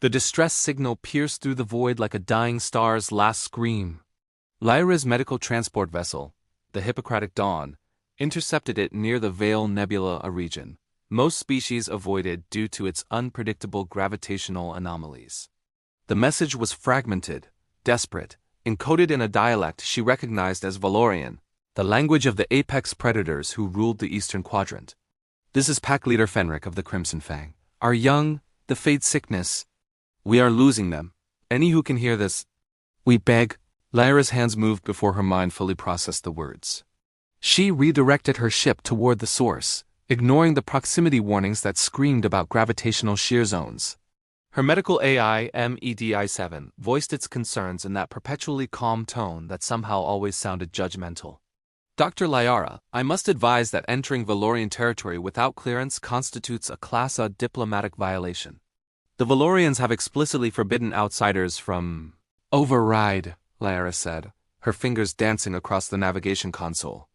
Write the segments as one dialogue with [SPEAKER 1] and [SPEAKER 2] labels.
[SPEAKER 1] The distress signal pierced through the void like a dying star's last scream. Lyra's medical transport vessel, the Hippocratic Dawn, intercepted it near the Veil Nebula, a region most species avoided due to its unpredictable gravitational anomalies. The message was fragmented, desperate, encoded in a dialect she recognized as Valorian, the language of the apex predators who ruled the Eastern Quadrant. "This is Pack Leader Fenric of the Crimson Fang. Our young, the Fade Sickness. We are losing them. Any who can hear this, we beg." Lyra's hands moved before her mind fully processed the words. She redirected her ship toward the source, ignoring the proximity warnings that screamed about gravitational shear zones. Her medical AI, MEDI-7, voiced its concerns in that perpetually calm tone that somehow always sounded judgmental. "Dr. Lyra, I must advise that entering Valorian territory without clearance constitutes a Class A diplomatic violation. The Valorians have explicitly forbidden outsiders from..." "Override," Lyra said, her fingers dancing across the navigation console.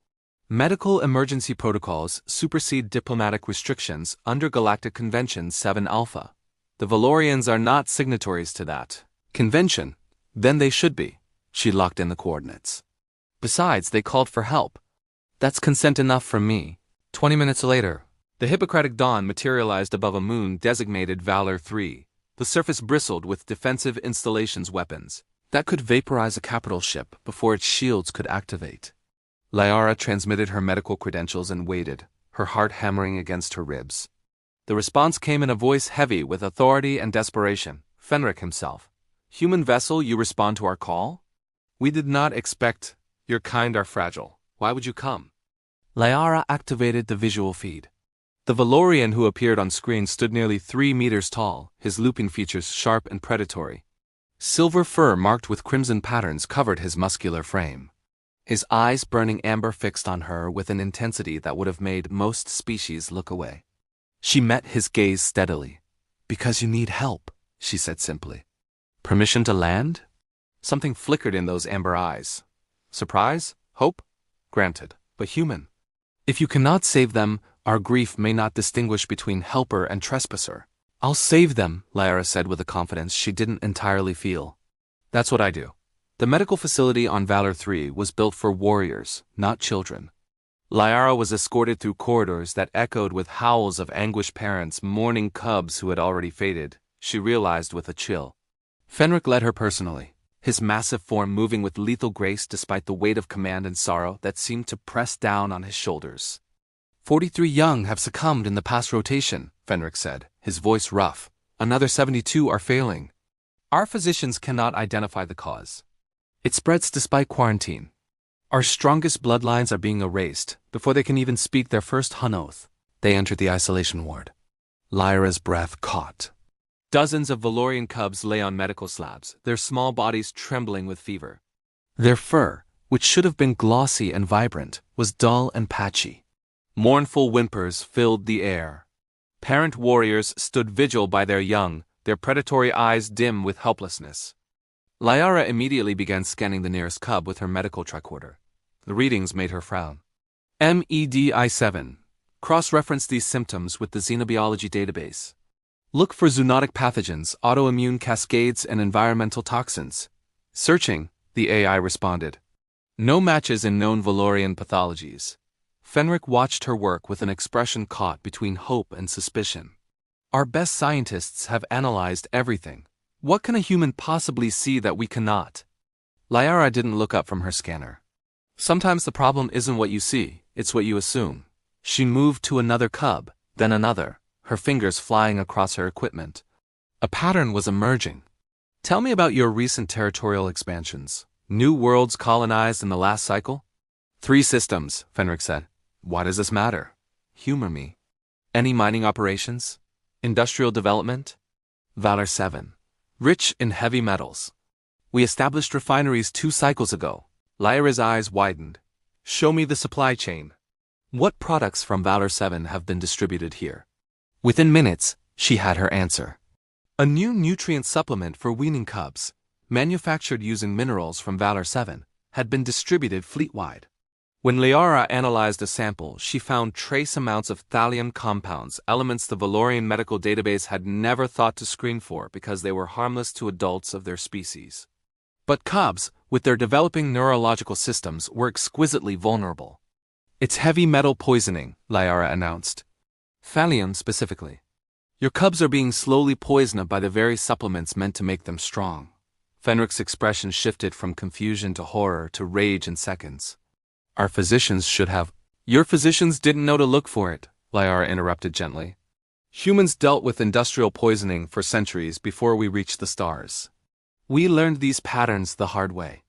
[SPEAKER 1] "Medical emergency protocols supersede diplomatic restrictions under Galactic Convention 7 Alpha. The Valorians are not signatories to that convention. Then they should be." She locked in the coordinates. "Besides, they called for help. That's consent enough from me." 20 minutes later, the Hippocratic Dawn materialized above a moon designated Valor 3. The surface bristled with defensive installations weapons that could vaporize a capital ship before its shields could activate. Lyra transmitted her medical credentials and waited, her heart hammering against her ribs. The response came in a voice heavy with authority and desperation. "Fenric himself. Human vessel, you respond to our call? We did not expect. Your kind are fragile. Why would you come?" Lyra activated the visual feed. The Valorian who appeared on screen stood nearly 3 meters tall, his looping features sharp and predatory. Silver fur marked with crimson patterns covered his muscular frame. His eyes burning amber fixed on her with an intensity that would have made most species look away. She met his gaze steadily. "Because you need help," she said simply. "Permission to land?" Something flickered in those amber eyes. Surprise? Hope? Granted, but human. "If you cannot save them, our grief may not distinguish between helper and trespasser." "I'll save them," Lyra said with a confidence she didn't entirely feel. "That's what I do." The medical facility on Valor 3 was built for warriors, not children. Lyra was escorted through corridors that echoed with howls of anguished parents mourning cubs who had already faded, she realized with a chill. Fenric led her personally, his massive form moving with lethal grace despite the weight of command and sorrow that seemed to press down on his shoulders. 43 young have succumbed in the past rotation," Fenric said, his voice rough. "Another 72 are failing. Our physicians cannot identify the cause. It spreads despite quarantine. Our strongest bloodlines are being erased before they can even speak their first Hun oath." They entered the isolation ward. Lyra's breath caught. Dozens of Valorian cubs lay on medical slabs, their small bodies trembling with fever. Their fur, which should have been glossy and vibrant, was dull and patchy. Mournful whimpers filled the air. Parent warriors stood vigil by their young, their predatory eyes dim with helplessness. Lyra immediately began scanning the nearest cub with her medical tricorder. The readings made her frown. MEDI-7. Cross-reference these symptoms with the xenobiology database. Look for zoonotic pathogens, autoimmune cascades, and environmental toxins. Searching, the AI responded. No matches in known Valorian pathologies. Fenric watched her work with an expression caught between hope and suspicion. Our best scientists have analyzed everything. What can a human possibly see that we cannot? Lyra didn't look up from her scanner. Sometimes the problem isn't what you see, it's what you assume. She moved to another cub, then another, her fingers flying across her equipment. A pattern was emerging. "Tell me about your recent territorial expansions. New worlds colonized in the last cycle?" 3 systems, Fenric said. "Why does this matter?" "Humor me." "Any mining operations? Industrial development?" Valor 7. "Rich in heavy metals. We established refineries 2 cycles ago." Lyra's eyes widened. "Show me the supply chain. What products from Valor 7 have been distributed here?" Within minutes, she had her answer. A new nutrient supplement for weaning cubs, manufactured using minerals from Valor 7, had been distributed fleet-wide. When Liara analyzed a sample, she found trace amounts of thallium compounds, elements the Valorian medical database had never thought to screen for because they were harmless to adults of their species. But cubs, with their developing neurological systems, were exquisitely vulnerable. It's heavy metal poisoning, Liara announced. Thallium specifically. Your cubs are being slowly poisoned by the very supplements meant to make them strong. Fenrick's expression shifted from confusion to horror to rage in seconds. Our physicians should have. Your physicians didn't know to look for it, Liara interrupted gently. Humans dealt with industrial poisoning for centuries before we reached the stars. We learned these patterns the hard way.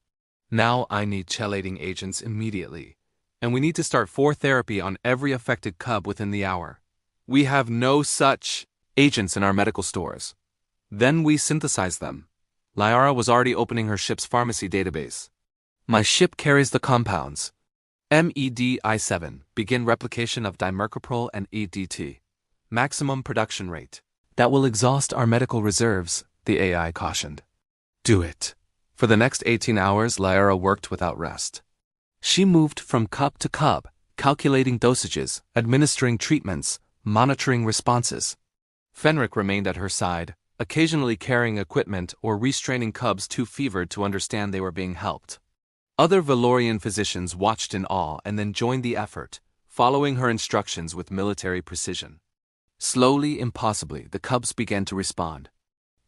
[SPEAKER 1] Now I need chelating agents immediately, and we need to start 4 therapy on every affected cub within the hour. We have no such agents in our medical stores. Then we synthesize them. Liara was already opening her ship's pharmacy database. My ship carries the compounds. MEDI7, begin replication of dimercaprol and EDT. Maximum production rate. That will exhaust our medical reserves, the AI cautioned. Do it. For the next 18 hours, Liara worked without rest. She moved from cub to cub, calculating dosages, administering treatments, monitoring responses. Fenric remained at her side, occasionally carrying equipment or restraining cubs too fevered to understand they were being helped. Other Valorian physicians watched in awe and then joined the effort, following her instructions with military precision. Slowly, impossibly, the cubs began to respond.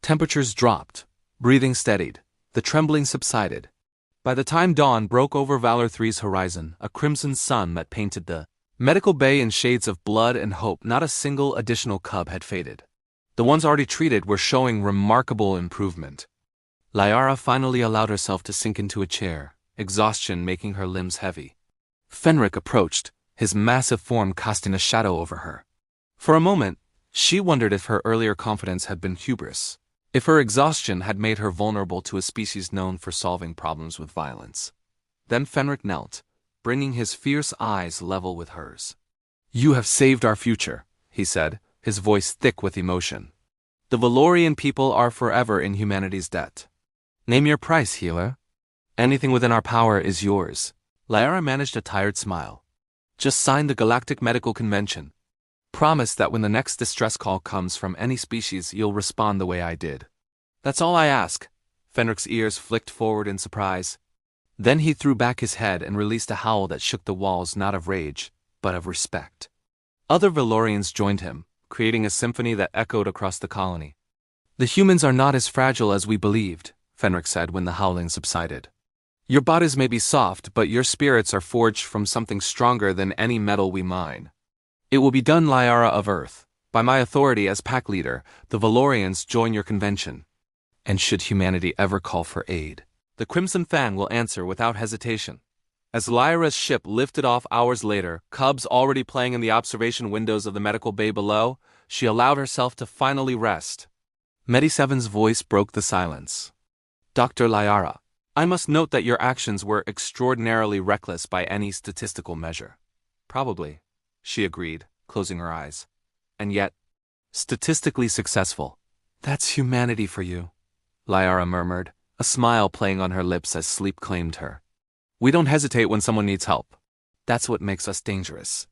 [SPEAKER 1] Temperatures dropped, breathing steadied, the trembling subsided. By the time dawn broke over Valor 3's horizon, a crimson sun that painted the medical bay in shades of blood and hope, not a single additional cub had faded. The ones already treated were showing remarkable improvement. Liara finally allowed herself to sink into a chair, exhaustion making her limbs heavy. Fenric approached, his massive form casting a shadow over her. For a moment, she wondered if her earlier confidence had been hubris, if her exhaustion had made her vulnerable to a species known for solving problems with violence. Then Fenric knelt, bringing his fierce eyes level with hers. You have saved our future, he said, his voice thick with emotion. The Valorian people are forever in humanity's debt. Name your price, healer. Anything within our power is yours. Liara managed a tired smile. Just sign the Galactic Medical Convention. Promise that when the next distress call comes from any species, you'll respond the way I did. That's all I ask. Fenric's ears flicked forward in surprise. Then he threw back his head and released a howl that shook the walls not of rage, but of respect. Other Valorians joined him, creating a symphony that echoed across the colony. The humans are not as fragile as we believed, Fenric said when the howling subsided. Your bodies may be soft, but your spirits are forged from something stronger than any metal we mine. It will be done, Liara of Earth. By my authority as pack leader, the Valorians join your convention. And should humanity ever call for aid, the Crimson Fang will answer without hesitation. As Lyra's ship lifted off hours later, cubs already playing in the observation windows of the medical bay below, she allowed herself to finally rest. Medi7's voice broke the silence. Dr. Liara, I must note that your actions were extraordinarily reckless by any statistical measure. Probably, she agreed, closing her eyes. And yet, statistically successful. That's humanity for you, Liara murmured, a smile playing on her lips as sleep claimed her. We don't hesitate when someone needs help. That's what makes us dangerous.